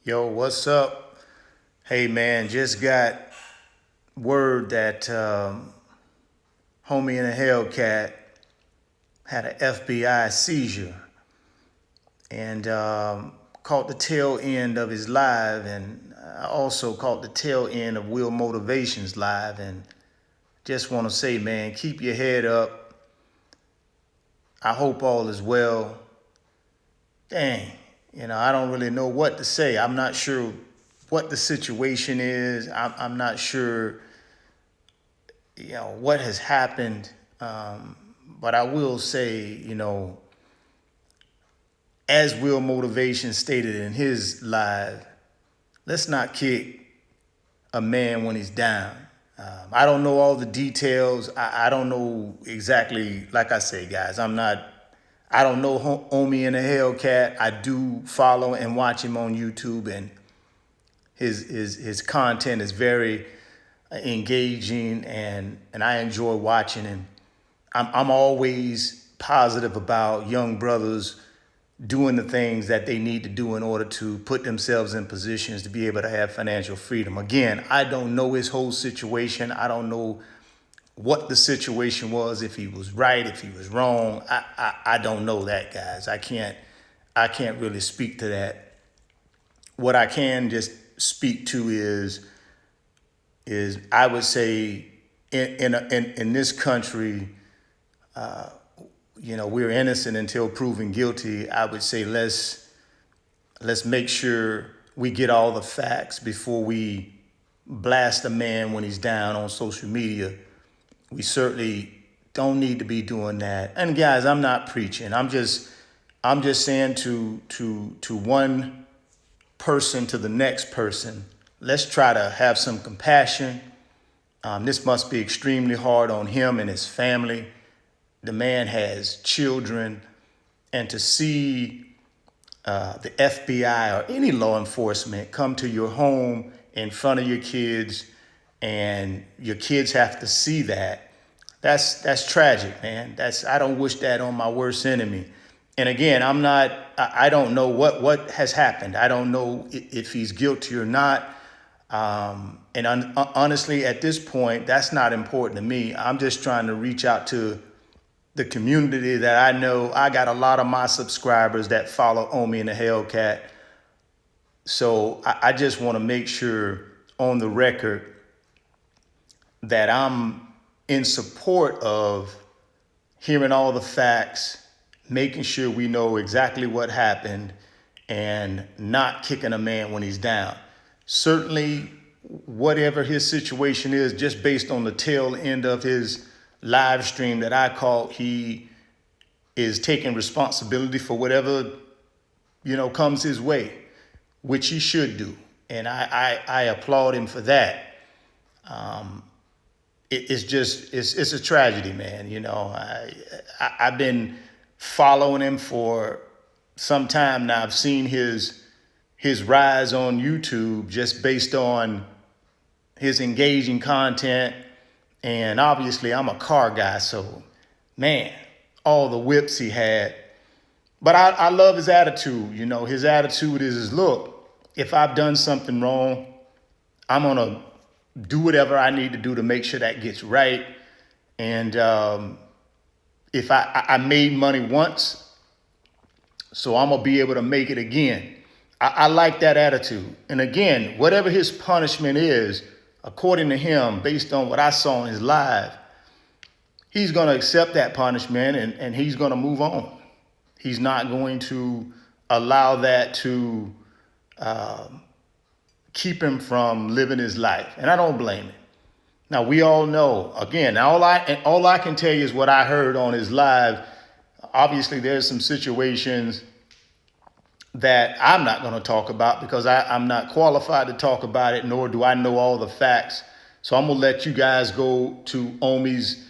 Yo, what's up? Hey man, just got word that homie in a Hellcat had an FBI seizure and caught the tail end of his live, and I also caught the tail end of Will Motivation's live. And just want to say, man, keep your head up. I hope all is well. Dang, I don't really know what to say. I'm not sure what the situation is. I'm not sure what has happened. But I will say, as Will Motivation stated in his live, let's not kick a man when he's down. I don't know all the details. I don't know exactly. Like I say, guys, I don't know Homie in a Hellcat. I do follow and watch him on YouTube, and his content is very engaging, and I enjoy watching him. I'm always positive about young brothers doing the things that they need to do in order to put themselves in positions to be able to have financial freedom. Again, I don't know his whole situation. I don't know what the situation was, if he was right, if he was wrong. I don't know that, guys. I can't really speak to that. What I can just speak to is I would say in this country, we're innocent until proven guilty. I would say let's make sure we get all the facts before we blast a man when he's down on social media. We certainly don't need to be doing that. And guys, I'm not preaching. I'm just saying to one person to the next person, let's try to have some compassion. This must be extremely hard on him and his family. The man has children, and to see the FBI or any law enforcement come to your home in front of your kids, and your kids have to see that, that's tragic, man. I don't wish that on my worst enemy. And again, I don't know what has happened. I don't know if he's guilty or not. Honestly, at this point, that's not important to me. I'm just trying to reach out to the community that I know. I got a lot of my subscribers that follow Omi and the Hellcat. So I just want to make sure on the record that I'm in support of hearing all the facts, making sure we know exactly what happened, and not kicking a man when he's down. Certainly, whatever his situation is, just based on the tail end of his live stream that I caught, he is taking responsibility for whatever, comes his way, which he should do. And I applaud him for that. It's a tragedy, man. I've been following him for some time now. I've seen his rise on YouTube just based on his engaging content. And obviously I'm a car guy, so man, all the whips he had. But I love his attitude. His attitude is, look, if I've done something wrong, I'm going to do whatever I need to do to make sure that gets right. And if I made money once, so I'm going to be able to make it again. I like that attitude. And again, whatever his punishment is, according to him, based on what I saw in his live, he's going to accept that punishment, and he's going to move on. He's not going to allow that to keep him from living his life. And I don't blame him. Now, we all know, again, all I can tell you is what I heard on his live. Obviously, there's some situations that I'm not going to talk about because I'm not qualified to talk about it, nor do I know all the facts. So I'm going to let you guys go to Omi's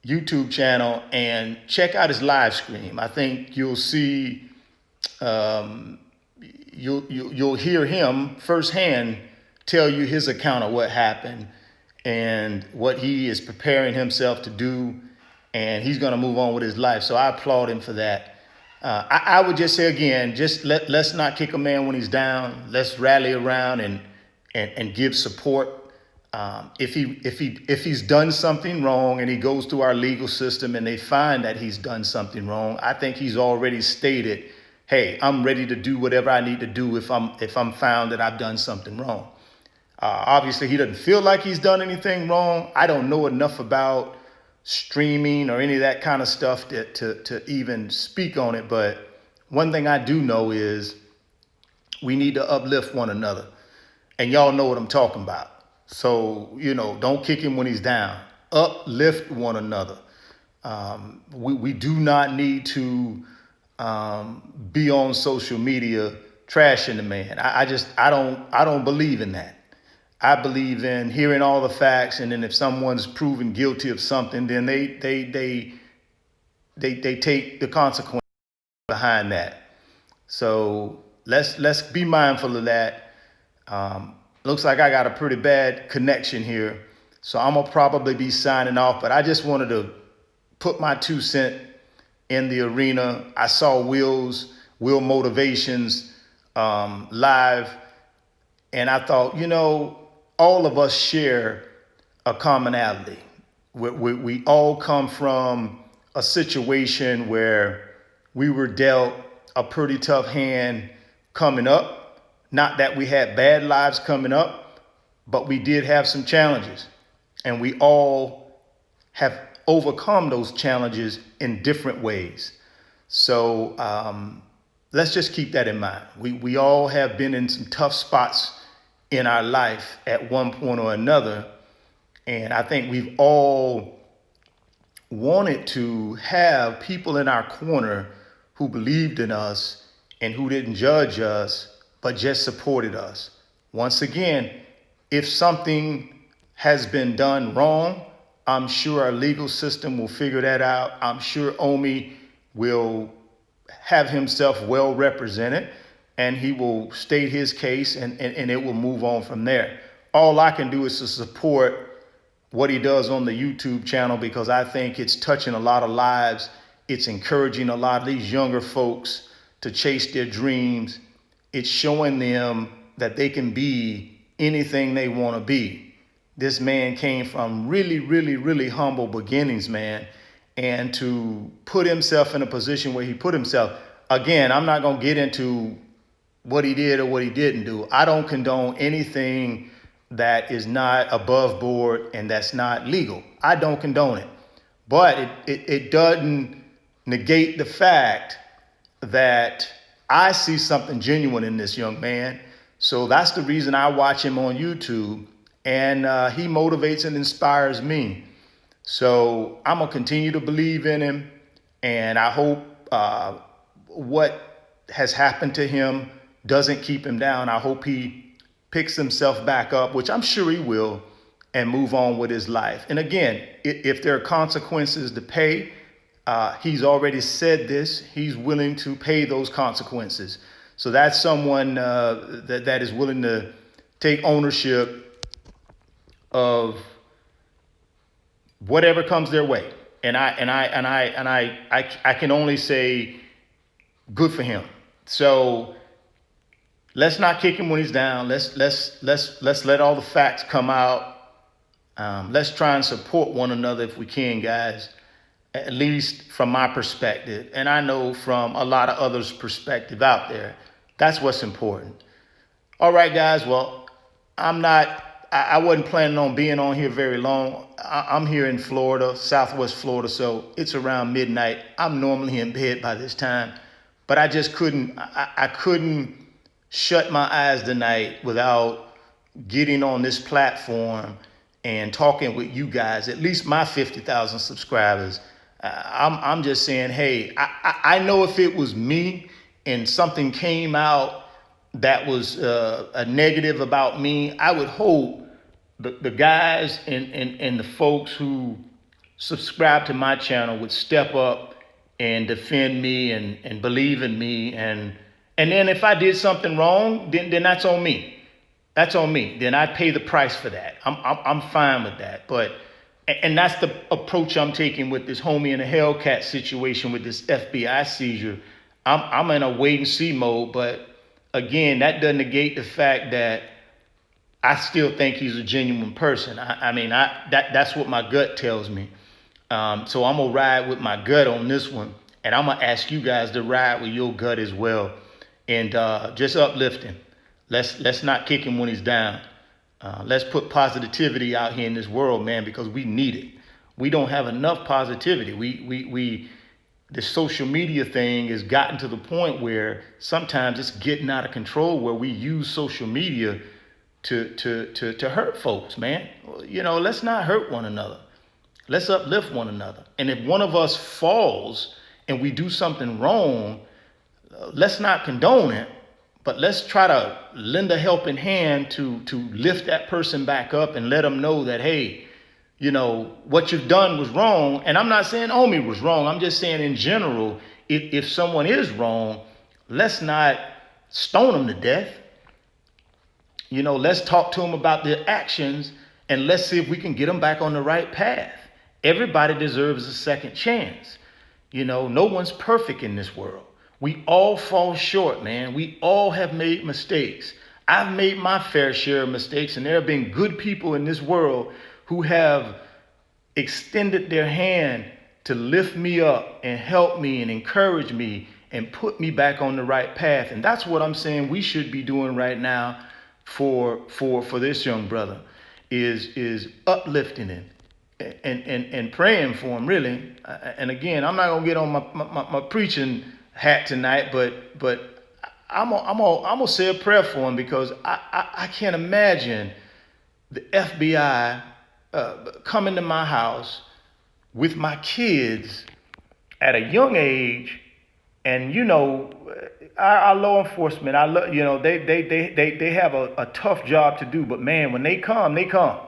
YouTube channel and check out his live stream. I think you'll see, you'll hear him firsthand tell you his account of what happened and what he is preparing himself to do. And he's going to move on with his life. So I applaud him for that. I would just say again, just let's not kick a man when he's down. Let's rally around and give support. If he's done something wrong and he goes through our legal system and they find that he's done something wrong, I think he's already stated, "Hey, I'm ready to do whatever I need to do if I'm found that I've done something wrong." Obviously, he doesn't feel like he's done anything wrong. I don't know enough about streaming or any of that kind of stuff to even speak on it. But one thing I do know is we need to uplift one another. And y'all know what I'm talking about. So, don't kick him when he's down. Uplift one another. We do not need to be on social media trashing the man. I don't believe in that. I believe in hearing all the facts, and then if someone's proven guilty of something, then they take the consequence behind that. So let's be mindful of that. Looks like I got a pretty bad connection here, so I'm gonna probably be signing off. But I just wanted to put my 2 cents in the arena. I saw Will Motivations live, and I thought, all of us share a commonality. We all come from a situation where we were dealt a pretty tough hand coming up. Not that we had bad lives coming up, but we did have some challenges. And we all have overcome those challenges in different ways. So let's just keep that in mind. We all have been in some tough spots in our life at one point or another. And I think we've all wanted to have people in our corner who believed in us and who didn't judge us, but just supported us. Once again, if something has been done wrong, I'm sure our legal system will figure that out. I'm sure Omi will have himself well represented, and he will state his case, and it will move on from there. All I can do is to support what he does on the YouTube channel, because I think it's touching a lot of lives. It's encouraging a lot of these younger folks to chase their dreams. It's showing them that they can be anything they want to be. This man came from really, really, really humble beginnings, man. And to put himself in a position where he put himself, again, I'm not going to get into what he did or what he didn't do. I don't condone anything that is not above board and that's not legal. I don't condone it. But it doesn't negate the fact that I see something genuine in this young man. So that's the reason I watch him on YouTube, and he motivates and inspires me. So I'm going to continue to believe in him, and I hope what has happened to him doesn't keep him down. I hope he picks himself back up, which I'm sure he will, and move on with his life. And again, if there are consequences to pay, he's already said this, he's willing to pay those consequences. So that's someone that is willing to take ownership of whatever comes their way. And I can only say good for him. So let's not kick him when he's down. Let's let all the facts come out. Let's try and support one another if we can, guys. At least from my perspective, and I know from a lot of others' perspective out there. That's what's important. All right, guys. Well, I wasn't planning on being on here very long. I'm here in Florida, Southwest Florida, so it's around midnight. I'm normally in bed by this time, but I just couldn't. I couldn't shut my eyes tonight without getting on this platform and talking with you guys, at least my 50,000 subscribers. I'm just saying, hey, I know if it was me and something came out that was a negative about me, I would hope the guys and the folks who subscribe to my channel would step up and defend me and believe in me. And then if I did something wrong, then that's on me. That's on me. Then I'd pay the price for that. I'm fine with that. And that's the approach I'm taking with this homie in a Hellcat situation with this FBI seizure. I'm in a wait and see mode. But again, that doesn't negate the fact that I still think he's a genuine person. I mean, that's what my gut tells me. So I'm gonna ride with my gut on this one, and I'm gonna ask you guys to ride with your gut as well, and just uplift him. Let's not kick him when he's down. Let's put positivity out here in this world, man, because we need it. We don't have enough positivity. We the social media thing has gotten to the point where sometimes it's getting out of control, where we use social media to hurt folks, man. You know, let's not hurt one another. Let's uplift one another. And if one of us falls and we do something wrong, let's not condone it, but let's try to lend a helping hand to lift that person back up and let them know that, hey, you know, what you've done was wrong. And I'm not saying Omi was wrong. I'm just saying in general, if someone is wrong, let's not stone them to death. You know, let's talk to them about their actions and let's see if we can get them back on the right path. Everybody deserves a second chance. You know, no one's perfect in this world. We all fall short, man. We all have made mistakes. I've made my fair share of mistakes, and there have been good people in this world who have extended their hand to lift me up and help me and encourage me and put me back on the right path. And that's what I'm saying we should be doing right now for this young brother, is uplifting him and praying for him, really. And again, I'm not gonna get on my preaching hat tonight, but I'm gonna say a prayer for him, because I can't imagine the FBI coming to my house with my kids at a young age. And you know, our law enforcement, you know, they have a tough job to do. But man, when they come, they come.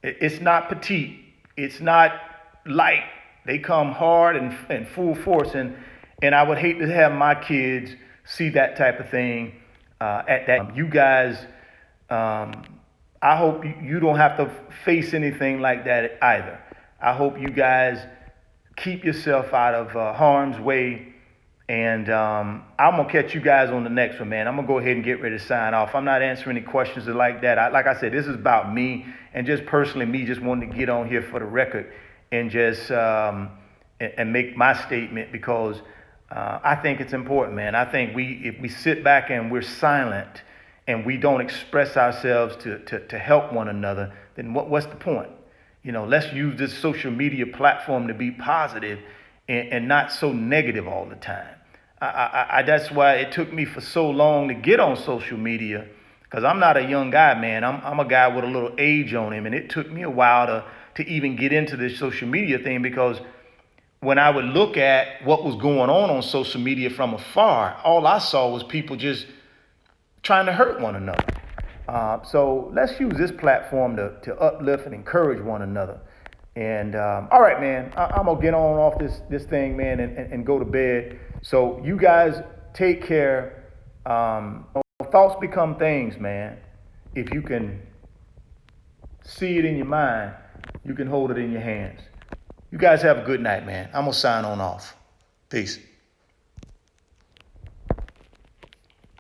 It's not petite. It's not light. They come hard and full force. And I would hate to have my kids see that type of thing at that. You guys, I hope you don't have to face anything like that either. I hope you guys keep yourself out of harm's way. And I'm going to catch you guys on the next one, man. I'm going to go ahead and get ready to sign off. I'm not answering any questions like that. Like I said, this is about me, and just personally me just wanting to get on here for the record and just and make my statement, because I think it's important, man. I think if we sit back and we're silent and we don't express ourselves to help one another, then what's the point? You know, let's use this social media platform to be positive and not so negative all the time. That's why it took me for so long to get on social media, because I'm not a young guy, man. I'm a guy with a little age on him, and it took me a while to even get into this social media thing, because when I would look at what was going on social media from afar, all I saw was people just trying to hurt one another. So let's use this platform to uplift and encourage one another. And all right, man, I'm gonna get on off this thing, man, and go to bed. So you guys take care. Thoughts become things, man. If you can see it in your mind, you can hold it in your hands. You guys have a good night, man. I'm gonna sign on off. Peace.